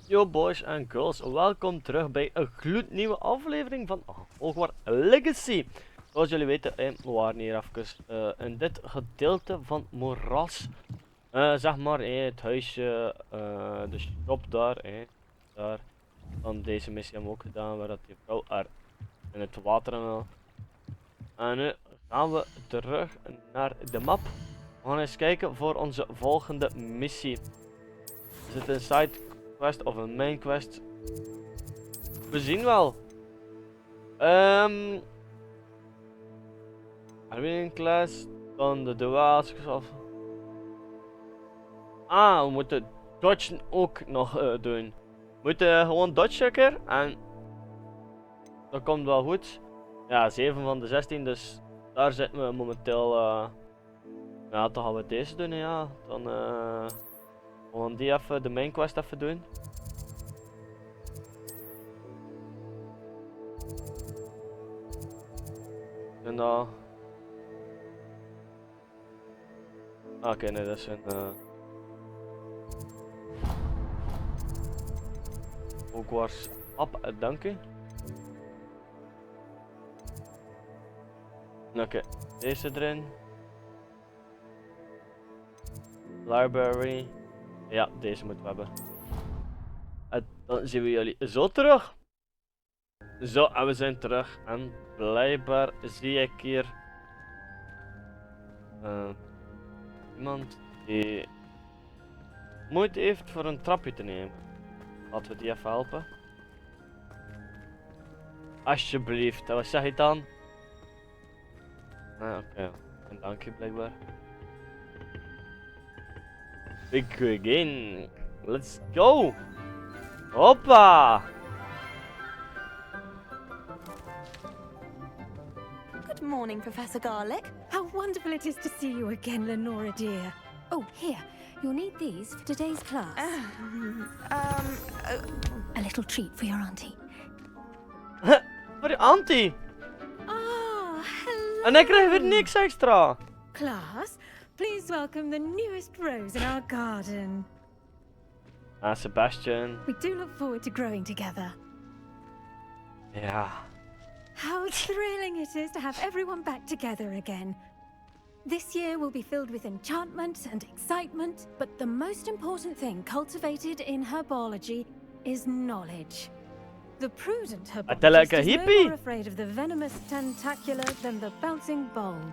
Yo boys en girls, welkom terug bij een gloednieuwe aflevering van Hogwarts Legacy. Zoals jullie weten, we waren hier even in dit gedeelte van moeras. Zeg maar, het huisje, de shop daar, daar. Dan deze missie hebben we ook gedaan, waar dat die vrouw er in het water en al. En nu gaan we terug naar de map. We gaan eens kijken voor onze volgende missie. Is het een side quest of een main quest? We zien wel. Armenian class, dan de duels of... we moeten dodgen ook nog doen. We moeten gewoon dodgen een keer en dat komt wel goed. Ja, 7 van de 16, dus daar zitten we momenteel. Ja, dan gaan we deze doen, ja. Dan gewoon die even, de main quest even doen. En dan... Oké, nee, dat is een... Hogwarts app, dank u. Oké, deze erin. Library. Ja, deze moeten we hebben. En dan zien we jullie zo terug. Zo, en we zijn terug. En blijkbaar zie ik hier iemand die moeite heeft voor een trapje te nemen. Laten we die even helpen. Alsjeblieft, wat zeg je dan? Oké. En dank je blijkbaar. We begin. Let's go. Hoppa. Good morning, Professor Garlick. How wonderful it is to see you again, Lenora dear. Oh, here. You'll need these for today's class. A little treat for your auntie. Voor je auntie. Ah, hello. En ik krijg weer niks extra. Class, please welcome the newest rose in our garden. Sebastian. We do look forward to growing together. Ja. How thrilling it is to have everyone back together again. This year will be filled with enchantment and excitement, but the most important thing cultivated in herbology is knowledge. The prudent herbologist is no more afraid of the venomous tentacular than the bouncing bulb.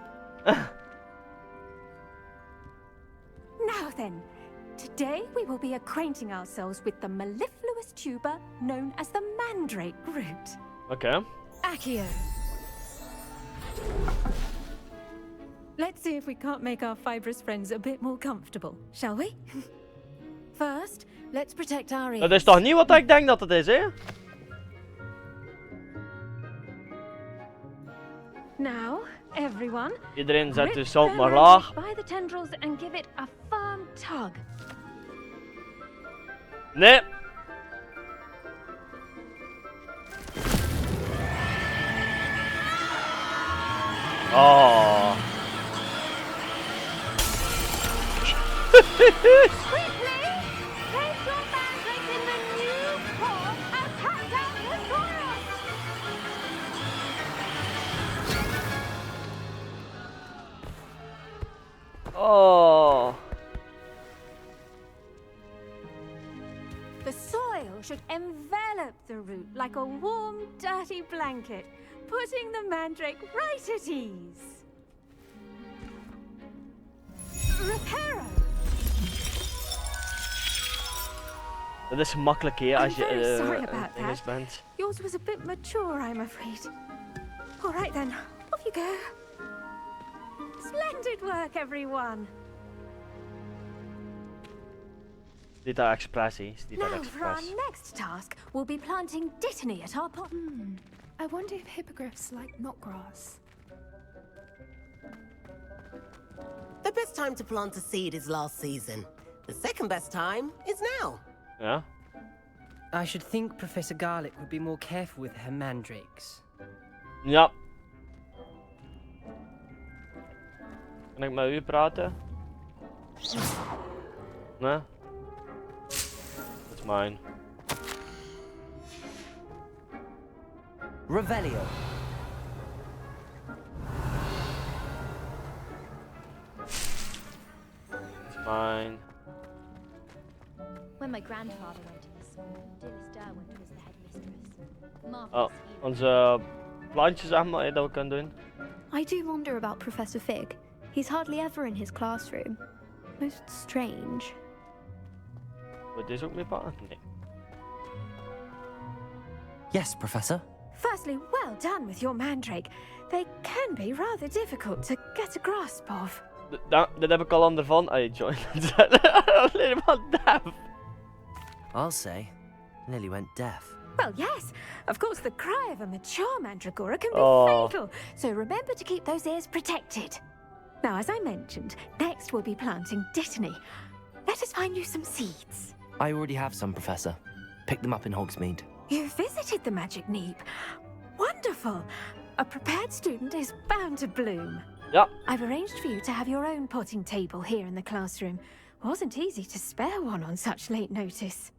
Now then, today we will be acquainting ourselves with the mellifluous tuber known as the mandrake root. Okay. Accio. Let's see if we can't make our fibrous friends a bit more comfortable, shall we? First, let's protect our ears. Dat is toch niet wat ik denk dat het is, hè? Now, everyone. Iedereen zet de zout maar laag. By the tendrils and give it a firm tug. Nee. Oh. Quickly, place your mandrake in the new pot and cut down the soil. Oh. The soil should envelop the root like a warm, dirty blanket, putting the mandrake right at ease. Reparo. Dat is gemakkelijk, hè, als je sorry about Engels that. bent. Yours was a bit mature, I'm afraid. All right then, off you go. Splendid work, everyone. Dit is expressie. Now for our next task, we'll be planting dittany at our pot. I wonder if hippogriffs like knotgrass. The best time to plant a seed is last season. The second best time is now. Ja. I should think Professor Garlick would be more careful with her mandrakes. Ja. Kan ik met u praten? Nee? Dat is mine. Revelio. It's fine. When my grandfather went to the school, Dillis Derwent was the headmistress. Marvelous Oh, healer. onze plantjes zeg maar, dat we kunnen doen. I do wonder about Professor Fig. He's hardly ever in his classroom. Most strange. Wil deze ook mee pakken? Nee. Yes, Professor. Firstly, well done with your mandrake. They can be rather difficult to get a grasp of. Dat heb ik al ondervan. Ay, join. Alleen maar deaf. I'll say. Lily went deaf. Well, yes. Of course, the cry of a mature mandragora can be Oh. fatal, so remember to keep those ears protected. Now, as I mentioned, next we'll be planting dittany. Let us find you some seeds. I already have some, Professor. Pick them up in Hogsmeade. You visited the Magic Neep. Wonderful. A prepared student is bound to bloom. Ja. I've arranged for you to have your own potting table here in the classroom. Wasn't easy to spare one on such late notice.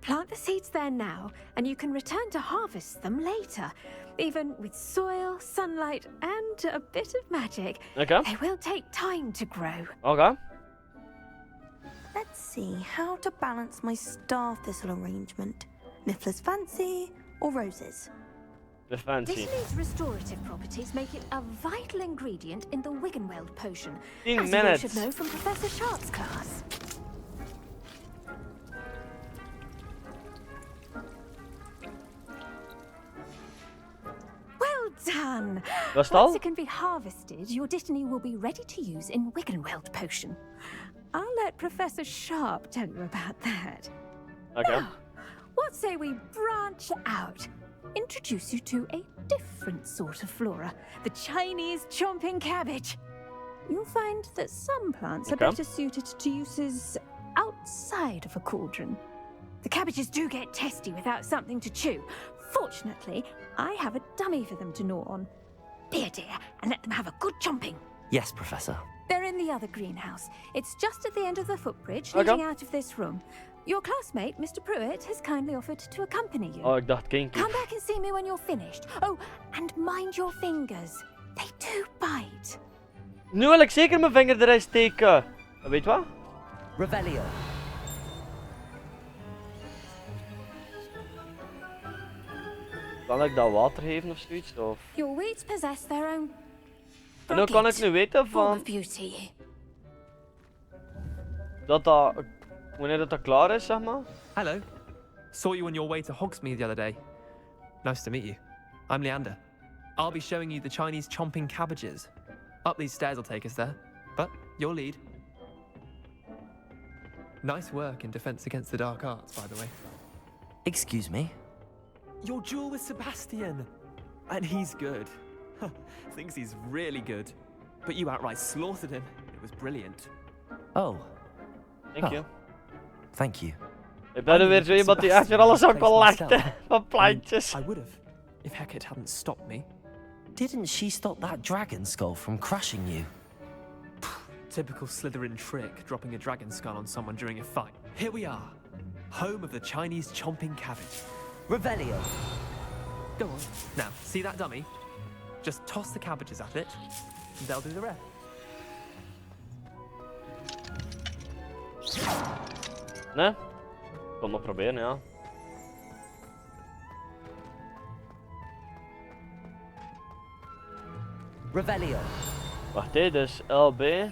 Plant the seeds there now, and you can return to harvest them later. Even with soil, sunlight, and a bit of magic, Oké. they will take time to grow. Oké. Let's see how to balance my star thistle arrangement. Niffler's fancy or roses? De fancy. Dittany's restorative properties make it a vital ingredient in the Wiggenweld potion, 10 as you minutes. should know from Professor Sharp's class. Well done! Was het Once al? it can be harvested, your Dittany will be ready to use in Wiggenweld potion. I'll let Professor Sharp tell you about that. Oké. What say we branch out? Introduce you to a different sort of flora, the Chinese chomping cabbage. You'll find that some plants are Okay. better suited to uses outside of a cauldron. The cabbages do get testy without something to chew. Fortunately, I have a dummy for them to gnaw on. Be a dear and let them have a good chomping. Yes, Professor. They're in the other greenhouse. It's just at the end of the footbridge, Okay. leading out of this room. Your classmate, Mr. Pruitt, has kindly offered to accompany you. Oh, ik dacht kinky. Come back and see me when you're finished. Oh, and mind your fingers. They do bite. Nu wil ik zeker mijn vinger erin steken. Weet wat? Revelio. Kan ik dat water geven of zoiets? Of... Your weeds possess their own En hoe kan ik nu weten form van of beauty. dat wanneer dat klaar is, zeg maar? Hello. Saw you on your way to Hogsmeade the other day. Nice to meet you. I'm Leander. I'll be showing you the Chinese chomping cabbages. Up these stairs will take us there. But your lead. Nice work in Defense Against the Dark Arts, by the way. Excuse me. Your duel with Sebastian. And he's good. Thinks he's really good. But you outright slaughtered him. It was brilliant. Oh, Thank you. thank you. Ik ben er weer zo iemand die echt weer alles aan collecten van plantjes. I would have, if Hecate hadn't stopped me. Didn't she stop that dragon skull from crushing you? Typical Slytherin trick, dropping a dragon skull on someone during a fight. Here we are, home of the Chinese chomping cabbage. Revelio. Go on. Now, see that dummy? Just toss the cabbages at it, and they'll do the rest. Nee? Kom maar proberen, ja. Revelio. Wacht hé, dus LB.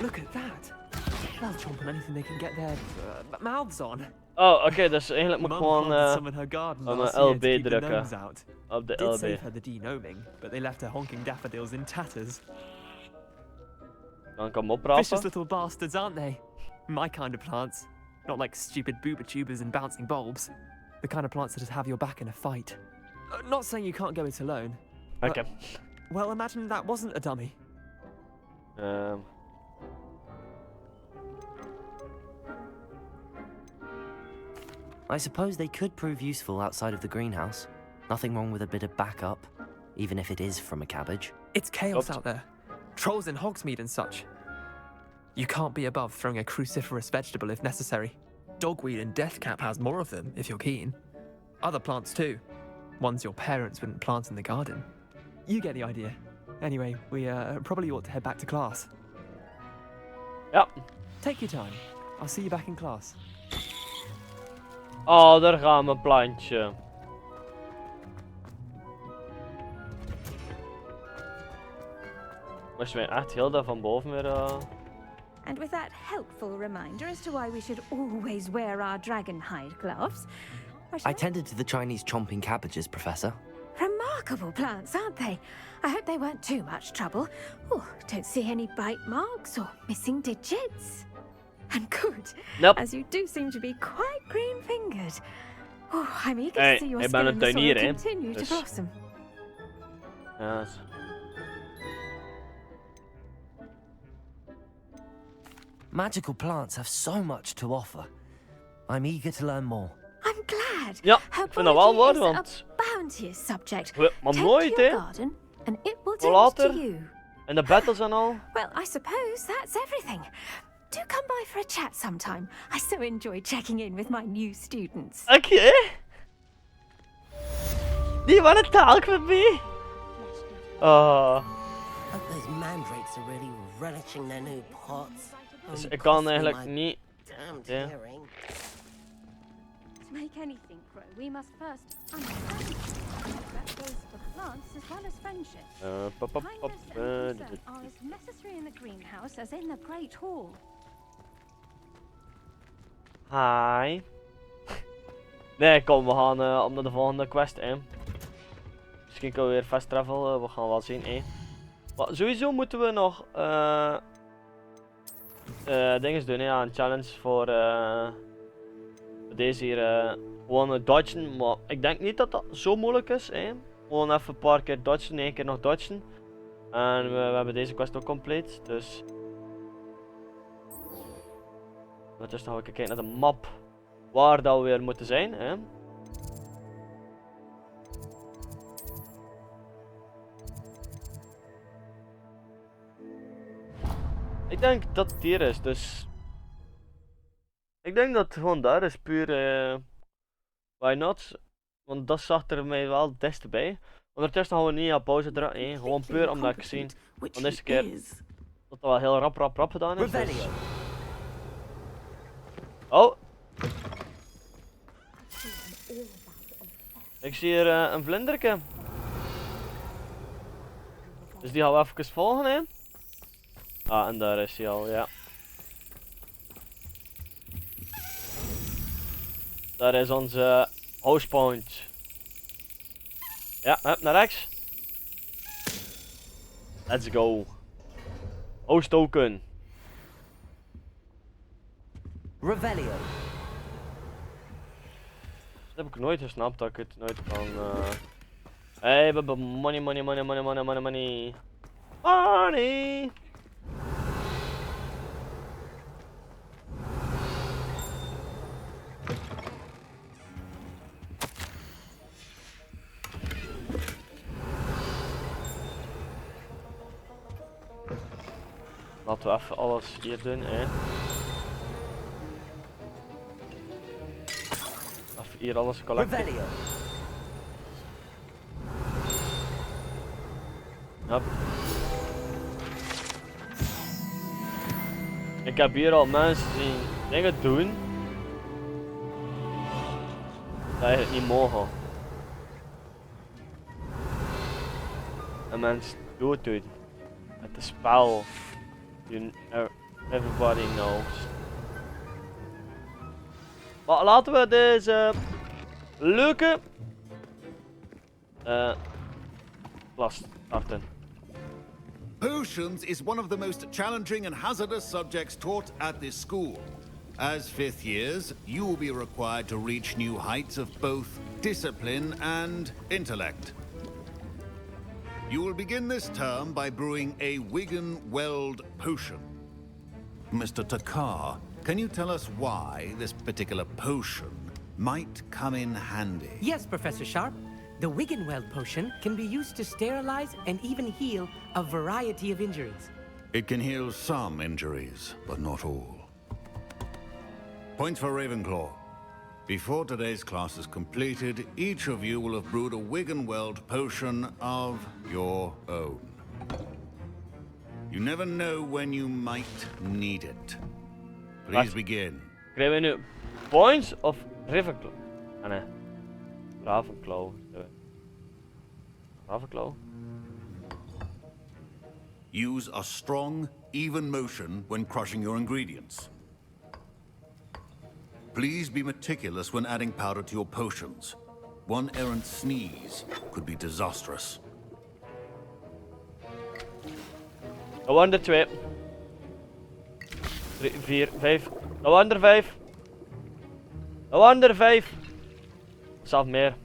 Look at that. They'll chomp on anything they can get their mouths on. Oh, oké, dus eigenlijk moet ik Mum gewoon planted some in her garden on last een year LB to keep the drukken. gnomes out. Op de Did LB. save her the denoming, but they left her honking daffodils in tatters. Dan kan ik hem Vicious oprapen. little bastards, aren't they? My kind of plants. Not like stupid booba tubers and bouncing bulbs. The kind of plants that just have your back in a fight. Not saying you can't go it alone. Oké. Well, imagine that wasn't a dummy. I suppose they could prove useful outside of the greenhouse. Nothing wrong with a bit of backup, even if it is from a cabbage. It's chaos Klopt. out there. Trolls in Hogsmeade and such. You can't be above throwing a cruciferous vegetable if necessary. Dogweed and deathcap has more of them, if you're keen. Other plants too. Ones your parents wouldn't plant in the garden. You get the idea. Anyway, we probably ought to head back to class. Ja. Take your time. I'll see you back in class. Oh, daar gaan we, plantje. Moesten wij echt heel dat van boven weer... And with that helpful reminder as to why we should always wear our dragon hide gloves, I tended to the Chinese chomping cabbages, Professor. remarkable plants, aren't they? I hope they weren't too much trouble. Oh, don't see any bite marks or missing digits. And good, Nope. as you do seem to be quite green-fingered. Oh, I'm eager Hey, to see your ik ben skill een in the soil tuinier, hè. continue to Dus- blossom. Ja. Magical plants have so much to offer. I'm eager to learn more. I'm glad. Ja, ik vind dat wel waar, Herbology is want... a bounteous subject. Maar Tend nooit, to your hè. garden, and it will Voor tend later. to you. En de battles en al. Well, I suppose that's everything. Do come by for a chat sometime. I so enjoy checking in with my new students. Oké. Do you want to talk with me? Hope those mandrakes are really relishing their new pots. Dus Oh, ik kan cost me eigenlijk my niet... damned Ja. hearing. To make anything grow, we must first understand it. That goes for plants as well as friendship. Pop, pop, pop, Kindness and concern are as necessary in the greenhouse as in the Great Hall. Hi. Nee, kom, we gaan op naar de volgende quest, hè. Misschien kunnen we weer fast travel, we gaan wel zien, hè. Maar sowieso moeten we nog dingen doen, hè. Ja, een challenge voor deze hier, gewoon dodgen. Maar ik denk niet dat dat zo moeilijk is, hè. Gewoon even een paar keer dodgen, één keer nog dodgen. En we hebben deze quest ook compleet, dus... Ondertussen gaan we kijken naar de map waar dat we weer moeten zijn, hè. Ik denk dat het hier is, dus... Ik denk dat het gewoon daar is, puur... why not? Want dat zag er mij wel het beste bij. Ondertussen gaan we niet op pauze drukken, hè. Gewoon puur omdat ik zie Which van deze he keer is. dat dat wel heel rap gedaan is. Dus... Revelio. Oh! Ik zie hier een vlinderke. Dus die gaan we even volgen, hè. Ah, en daar is hij al, ja. Daar is onze house point. Ja, hup, naar rechts. Let's go. House token. Revelio. Dat heb ik nooit gesnapt, dat ik het nooit kan... Hey, we hebben money. Money! Laten we even alles hier doen, hè. Even hier alles collecten. Revelio. Hup. Ik heb hier al mensen die dingen doen dat eigenlijk niet mogen. En mensen dooddoen met de spel. Everybody knows. Maar laten we deze leuke klas starten. Potions is one of the most challenging and hazardous subjects taught at this school. As fifth years, you will be required to reach new heights of both discipline and intellect. You will begin this term by brewing a Wigan Weld potion. Mr. Takar, can you tell us why this particular potion might come in handy? Yes, Professor Sharp. The Wiggenweld potion can be used to sterilize and even heal a variety of injuries. It can heal some injuries, but not all. Points for Ravenclaw. Before today's class is completed, each of you will have brewed a Wiggenweld potion of your own. You never know when you might need it. Please begin. Krijgen we nu points of Ravenclaw? Ah nee. Ravenclaw. Ravenclaw. Use a strong, even motion when crushing your ingredients. Please be meticulous when adding powder to your potions. One errant sneeze could be disastrous. Dat waren er 2. 3, 4, 5. Dat waren er 5. Dat waren er 5. Zelfs meer.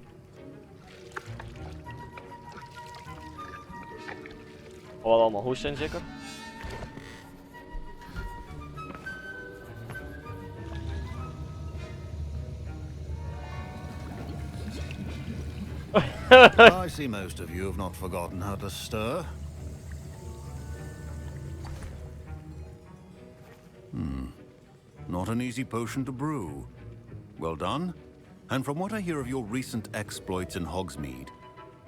Wat allemaal goed zijn zeker? I see most of you have not forgotten how to stir. Not an easy potion to brew. Well done. And from what I hear of your recent exploits in Hogsmeade,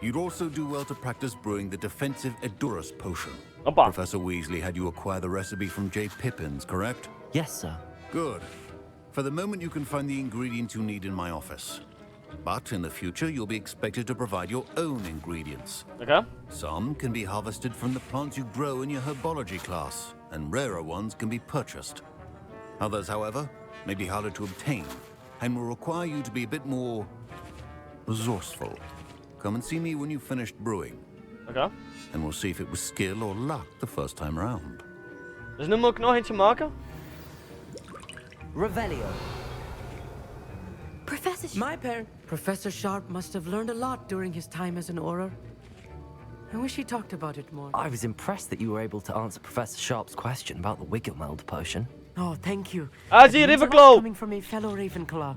you'd also do well to practice brewing the defensive Edurus potion. Opa. Professor Weasley had you acquire the recipe from J. Pippins, correct? Yes, sir. Good. For the moment, you can find the ingredients you need in my office. But in the future, you'll be expected to provide your own ingredients. Okay. Some can be harvested from the plants you grow in your herbology class, and rarer ones can be purchased. Others, however, may be harder to obtain, and will require you to be a bit more resourceful. Come and see me when you've finished brewing. Okay. And we'll see if it was skill or luck the first time round. Dus nu moet ik nog eentje maken? Revelio. Professor Sharp must have learned a lot during his time as an Auror. I wish he talked about it more. I was impressed that you were able to answer Professor Sharp's question about the Wiggenweld potion. Oh, thank you. I see It means a lot Ravenclaw. coming from a fellow Ravenclaw.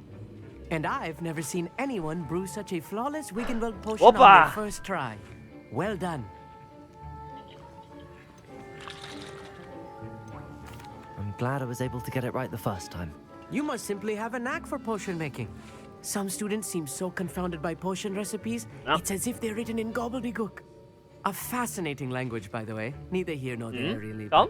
And I've never seen anyone brew such a flawless Wiggenweld potion on Hoppa. their first try. Well done. I'm glad I was able to get it right the first time. You must simply have a knack for potion making. Some students seem so confounded by potion recipes, it's as if they're written in gobbledygook. A fascinating language, by the way. Neither here nor there, really. Dan?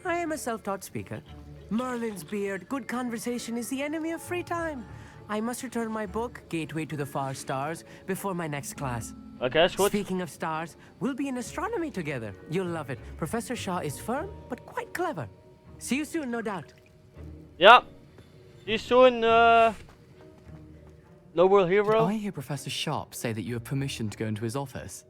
I am a self-taught speaker. Merlin's beard, good conversation is the enemy of free time. I must return my book, Gateway to the Far Stars, before my next class. Okay, is goed. Speaking of stars, we'll be in astronomy together. You'll love it. Professor Shaw is firm, but quite clever. See you soon, no doubt. Ja. Die is zo'n noble hero. Did I hear Professor Sharp say that you have permission to go into his office?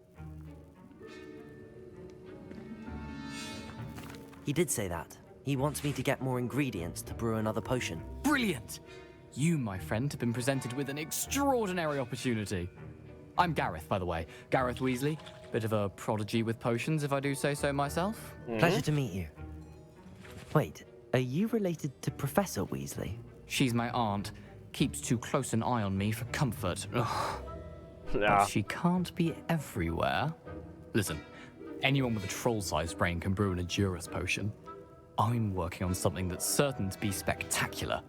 He did say that. He wants me to get more ingredients to brew another potion. Brilliant! You, my friend, have been presented with an extraordinary opportunity. I'm Gareth, by the way. Gareth Weasley. Bit of a prodigy with potions, if I do say so myself. Pleasure to meet you. Wait, are you related to Professor Weasley? She's my aunt. Keeps too close an eye on me for comfort. Ugh. Ja. But she can't be everywhere. Listen, anyone with a troll-sized brain can brew an Edurus potion. I'm working on something that's certain to be spectacular.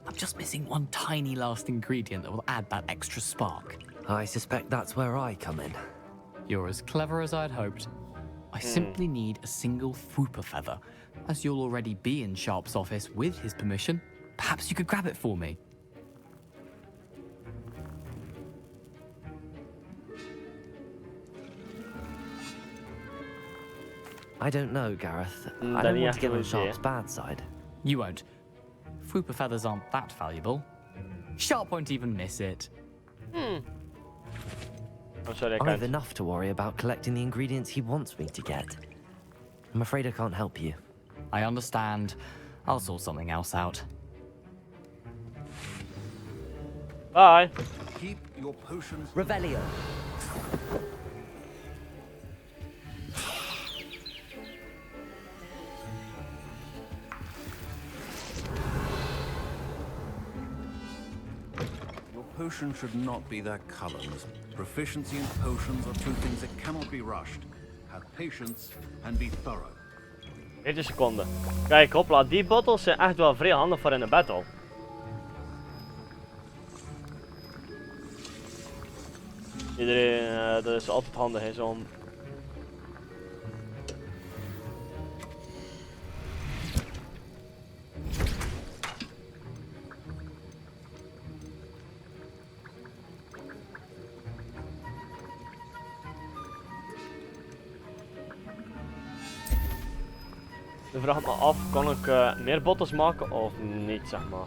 I'm just missing one tiny last ingredient that will add that extra spark. I suspect that's where I come in. You're as clever as I'd hoped. I simply need a single Fwooper feather. As you'll already be in Sharp's office with his permission, perhaps you could grab it for me. I don't know, Gareth. I Dan don't niet want to echt get een on idee. Sharp's bad side. You won't. Fwooper feathers aren't that valuable. Sharp won't even miss it. Oh, sorry, I I have can't. enough to worry about collecting the ingredients he wants me to get. I'm afraid I can't help you. I understand. I'll sort something else out. Bye. Keep your potions. Revelio. Your potion should not be that colorless. Proficiency in potions are two things that cannot be rushed. Have patience and be thorough. 40 seconden. Kijk, hopla, die bottles zijn echt wel vrij handig voor in de battle. Iedereen, dat is altijd handig is om... De vraag me af, kan ik meer bottles maken of niet, zeg maar.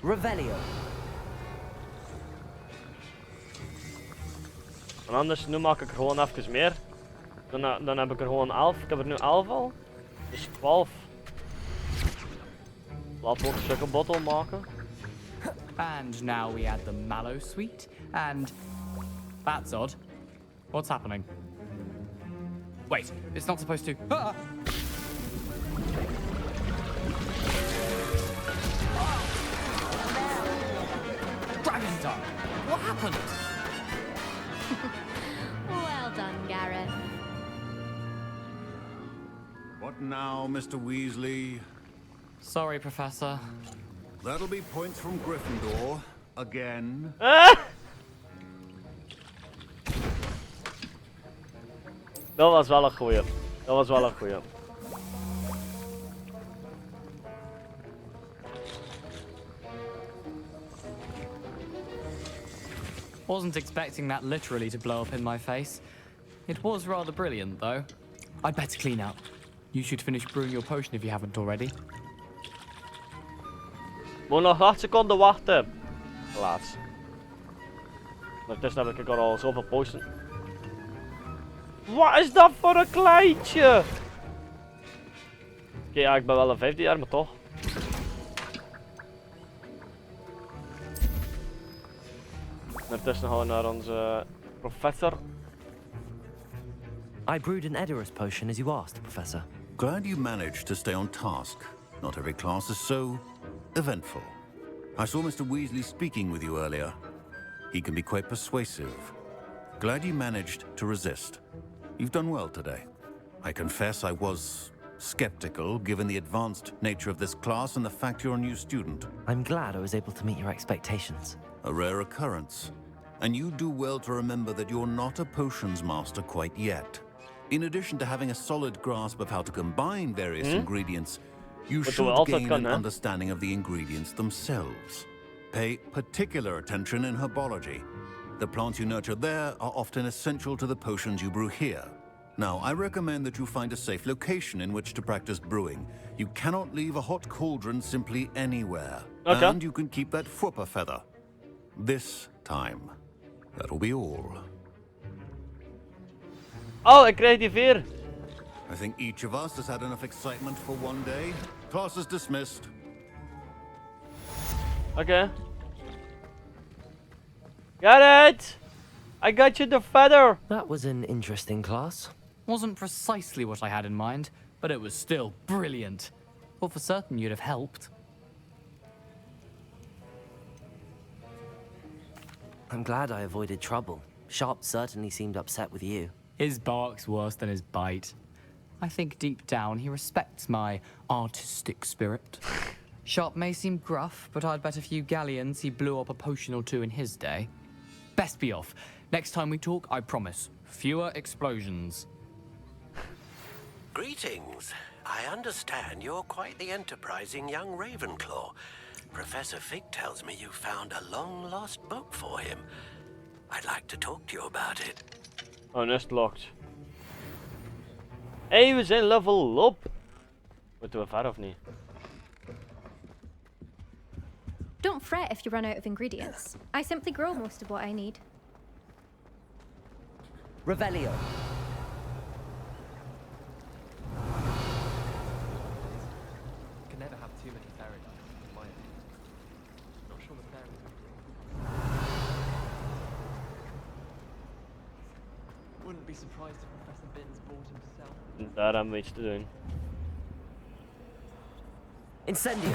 Revelio. En anders, nu maak ik er gewoon even meer. Dan heb ik er gewoon 11. Ik heb er nu 11 al. Dus 12. Laten we ook een stukje bottle maken. And now we add the mallow sweet, and that's odd. What's happening? Wait, it's not supposed to. Ah! Dragon's Tongue! What happened? Well done, Gareth. What now, Mr. Weasley? Sorry, Professor. That'll be points from Gryffindor. Again. Dat was wel een goeie. Dat was wel een goeie. Wasn't expecting that literally to blow up in my face. It was rather brilliant, though. I'd better clean up. You should finish brewing your potion if you haven't already. Moet nog 8 seconden wachten. Laatst. Ondertussen heb ik er al zoveel potion. Wat is dat voor een kleintje? Oké, ja, ik ben wel een 15 jaar, maar toch. Ondertussen gaan we naar onze professor. I brewed an Edorus potion as you asked, Professor. Glad you managed to stay on task. Not every class is so eventful. I saw Mr. Weasley speaking with you earlier. He can be quite persuasive. Glad you managed to resist. You've done well today. I confess I was skeptical given the advanced nature of this class and the fact you're a new student. I'm glad I was able to meet your expectations. A rare occurrence. And you do well to remember that you're not a potions master quite yet. In addition to having a solid grasp of how to combine various ingredients, you should gain an understanding of the ingredients themselves. Pay particular attention in herbology. The plants you nurture there are often essential to the potions you brew here. Now, I recommend that you find a safe location in which to practice brewing. You cannot leave a hot cauldron simply anywhere. Okay. And you can keep that Fwooper feather. This time. That'll be all. Oh, ik krijg die 4. I think each of us has had enough excitement for one day. Class is dismissed. Okay. Got it! I got you the feather! That was an interesting class. Wasn't precisely what I had in mind, but it was still brilliant. Thought for certain you'd have helped. I'm glad I avoided trouble. Sharp certainly seemed upset with you. His bark's worse than his bite. I think deep down he respects my artistic spirit. Sharp may seem gruff, but I'd bet a few galleons he blew up a potion or two in his day. Best be off. Next time we talk, I promise, fewer explosions. Greetings. I understand you're quite the enterprising young Ravenclaw. Professor Fig tells me you found a long-lost book for him. I'd like to talk to you about it. Oh, nest locked. Hey, we zijn level up. Moeten we ver of niet? Don't fret if you run out of ingredients. I simply grow most of what I need. Revelio. Can never have too many fairy lights, in my opinion. Not sure the fairies agree. Wouldn't be surprised if Professor Binns bought himself. Daar hebben we iets te doen. Incendio.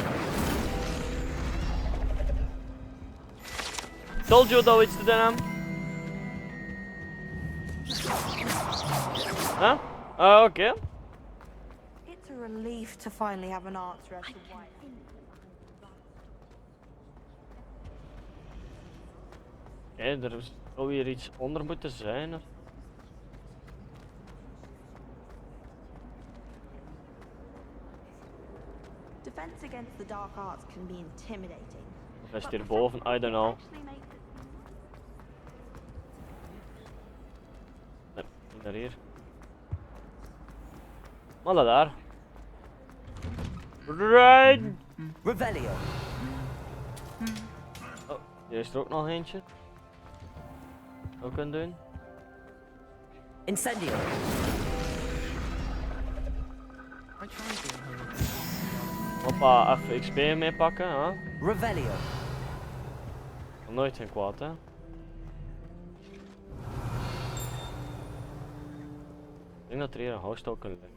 Told you dat we iets te doen hebben. Huh? Oké. It's a relief to finally have an answer as to why. Er zou hier iets onder moeten zijn. Of... Defense against the dark arts can be intimidating. Of is het hierboven? I don't know. Nee, niet naar hier. Maar daar. Right! Revelio. Oh, hier is er ook nog eentje. Ook kunnen doen. Incendio. Hoppa, even XP meepakken, hè? Revelio. Nooit geen kwaad, hè? Ik denk dat er hier een houtstok kan liggen.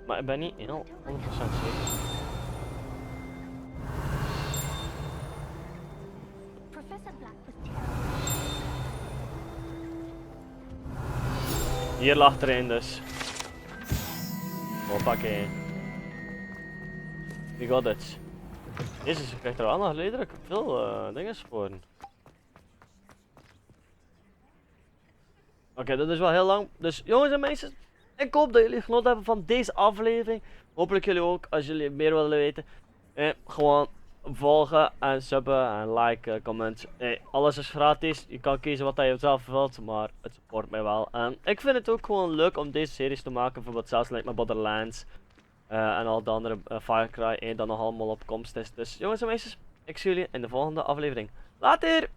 Maar ik ben niet heel 100% zeker. Hier lag er een dus. Hoppakee. Wie got it? Jezus, je krijgt er wel nog redelijk veel dingen voor. Oké, dat is wel heel lang. Dus jongens en meisjes, ik hoop dat jullie genoten hebben van deze aflevering. Hopelijk jullie ook, als jullie meer willen weten. Gewoon volgen en subben en liken, comment. Alles is gratis. Je kan kiezen wat je zelf wilt, maar het support mij wel. En ik vind het ook gewoon leuk om deze series te maken. Bijvoorbeeld zelfs like met Borderlands. En al de andere Far Cry 1 dat nog allemaal op komst is. Dus jongens en meisjes, ik zie jullie in de volgende aflevering. Later!